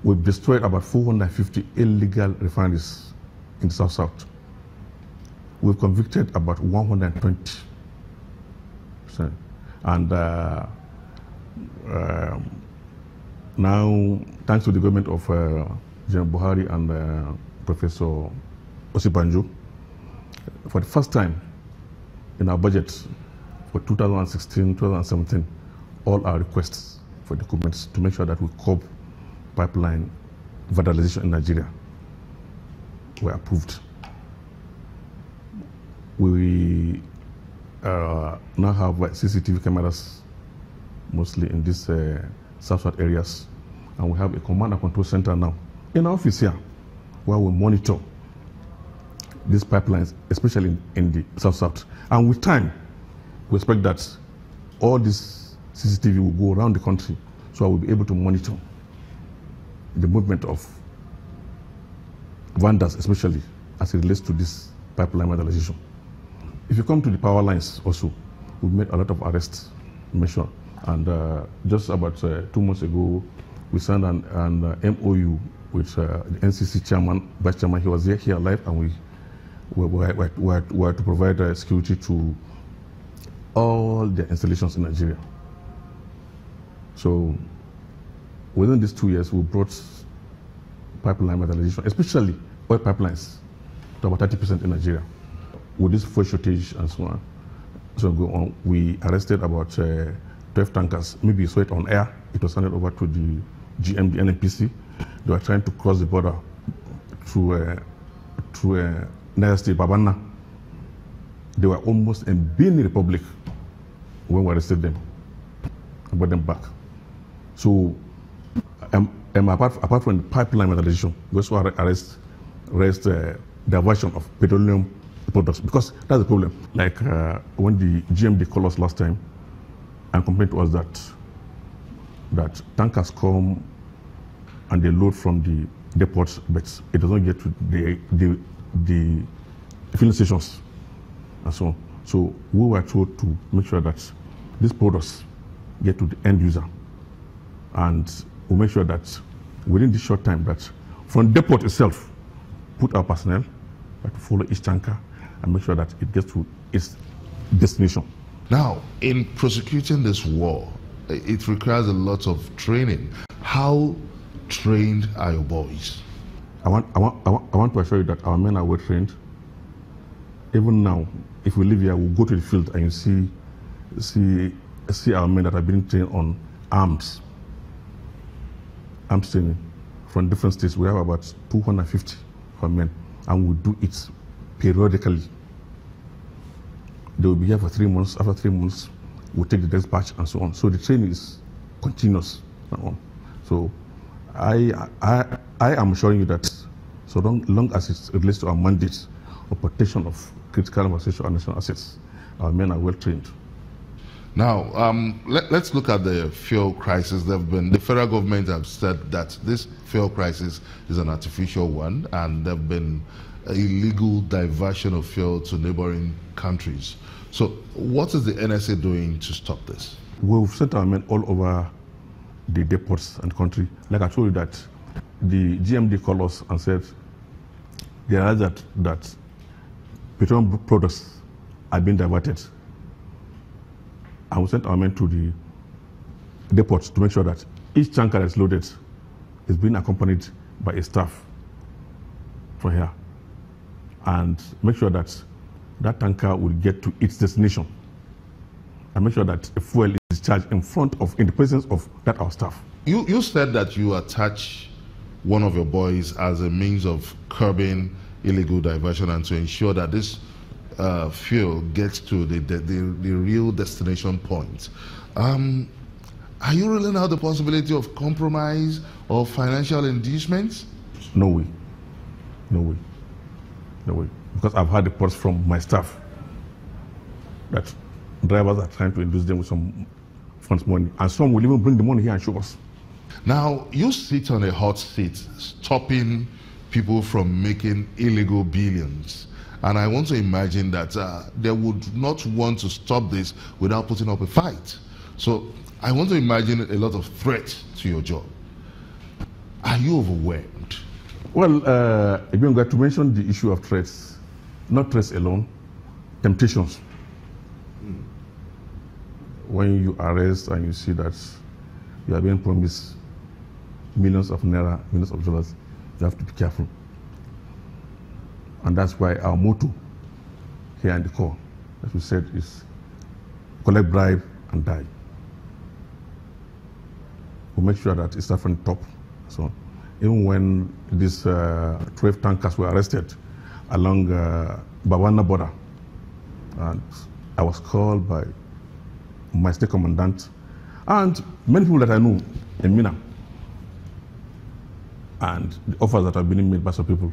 We've destroyed about 450 illegal refineries in the South-South. We've convicted about 120%. And now, thanks to the government of General Buhari and Professor Osibanjo, for the first time in our budget for 2016-2017, all our requests for documents to make sure that we curb pipeline vandalization in Nigeria were approved. We now have CCTV cameras mostly in these south areas, and we have a command and control center now in our office here where we monitor these pipelines, especially in the south. And with time, we expect that all this CCTV will go around the country, so I will be able to monitor the movement of vandals, especially as it relates to this pipeline vandalization. If you come to the power lines also, we've made a lot of arrests, mentioned. And just about 2 months ago, we signed an MOU with the NCC chairman, vice chairman. He was here live, and we were to provide security to all the installations in Nigeria. So within these 2 years, we brought pipeline vandalization, especially oil pipelines, to about 30% in Nigeria. With this fuel shortage and so on, we arrested about 12 tankers. Maybe you saw it on air. It was handed over to the GMD NNPC. They were trying to cross the border through Niger State, Babana. They were almost in Benin Republic when we arrested them and brought them back. So, apart from the pipeline vandalization, we also arrest diversion of petroleum products, because that's the problem. Like when the GMD called us last time and complained to us that tankers come and they load from the depots, but it doesn't get to the filling stations and so on. So we were told to make sure that these products get to the end user, and we make sure that within this short time that from depot itself, put our personnel to follow each tanker and make sure that it gets to its destination. Now, in prosecuting this war, it requires a lot of training. How trained are your boys? I want to assure you that our men are well trained. Even now, if we live here, we'll go to the field and you see our men that have been trained on arms training from different states. We have about 250 of our men, and we do it periodically. They will be here for 3 months. After 3 months, we'll take the next batch and so on. So the training is continuous. So I am assuring you that so long as it relates to our mandate of protection of critical infrastructure and national assets, our men are well trained. Now, let's look at the fuel crisis. The federal government have said that this fuel crisis is an artificial one, and there have been illegal diversion of fuel to neighboring countries. So what is the NSA doing to stop this? We've sent our men all over the depots and country. Like I told you that the GMD called us and said they realized that petroleum products are being diverted. And we sent our men to the depots to make sure that each tanker that's loaded is being accompanied by a staff from here, and make sure that that tanker will get to its destination, and make sure that the fuel is discharged in the presence of that our staff. You said that you attach one of your boys as a means of curbing illegal diversion and to ensure that this fuel gets to the real destination point. Are you ruling out the possibility of compromise or financial inducements? No way. No way. No way. Because I've had reports from my staff that drivers are trying to induce them with some funds money, and some will even bring the money here and show us. Now, you sit on a hot seat stopping people from making illegal billions. And I want to imagine that they would not want to stop this without putting up a fight. So I want to imagine a lot of threat to your job. Are you overwhelmed? Well, again, we have to mention the issue of threats, not threats alone, temptations. When you arrest and you see that you are being promised millions of naira, millions of dollars, you have to be careful. And that's why our motto here in the core, as we said, is collect bribe and die. We make sure that it starts from the top. So even when these 12 tankers were arrested along Bawana border, and I was called by my state commandant and many people that I know in Mina, and the offers that have been made by some people,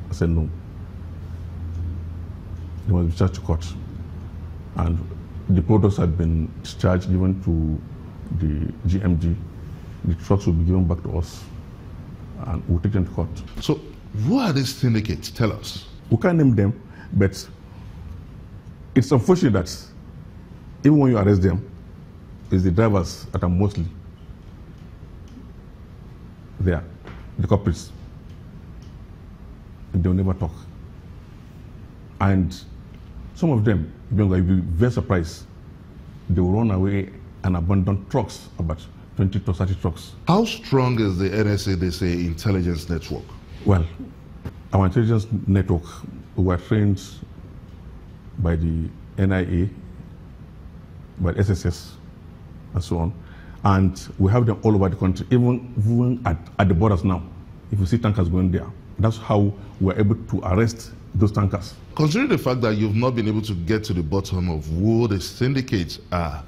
I said no. They must be charged to court. And the products had been discharged, given to the GMG. The trucks will be given back to us, and we'll take them to court. So, who are these syndicates? Tell us. We can't name them, but it's unfortunate that even when you arrest them, it's the drivers that are mostly there, the culprits. They'll never talk. And some of them, you'll be very surprised, they will run away and abandon trucks, about 20 to 30 trucks. How strong is the NSA, they say, intelligence network? Well, our intelligence network, we were trained by the NIA, by the SSS, and so on. And we have them all over the country, even at the borders now. If you see tankers going there, that's how we're able to arrest those tankers. Considering the fact that you've not been able to get to the bottom of who the syndicates are,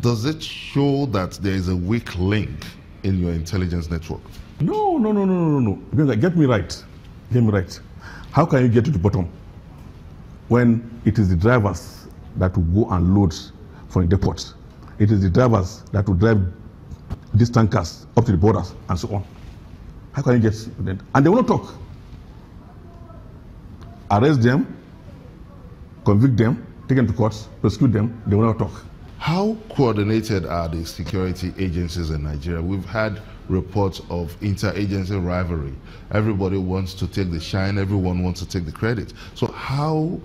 does it show that there is a weak link in your intelligence network? No. Get me right. How can you get to the bottom when it is the drivers that will go and load from the depot? It is the drivers that will drive these tankers up to the borders and so on. How can you get them? And they will not talk. Arrest them, convict them, take them to court, prosecute them, they will not talk. How coordinated are the security agencies in Nigeria? We've had reports of interagency rivalry. Everybody wants to take the shine, everyone wants to take the credit. So how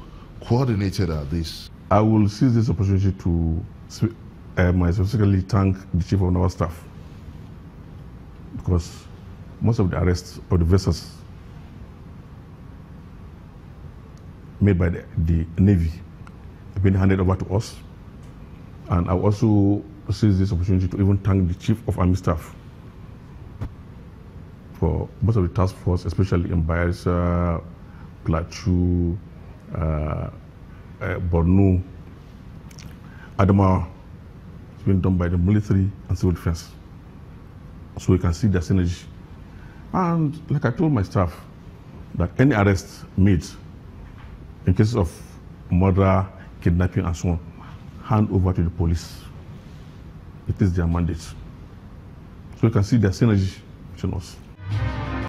coordinated are these? I will seize this opportunity to specifically thank the Chief of Naval Staff, because most of the arrests of the vessels made by the Navy have been handed over to us. And I also seize this opportunity to even thank the Chief of Army Staff for most of the task force, especially in Bayelsa, Plateau, Borno, Adamawa. It's been done by the military and civil defense. So we can see the synergy. And like I told my staff, that any arrest made in cases of murder, kidnapping, and so on, hand over to the police. It is their mandate. So you can see the synergy between us.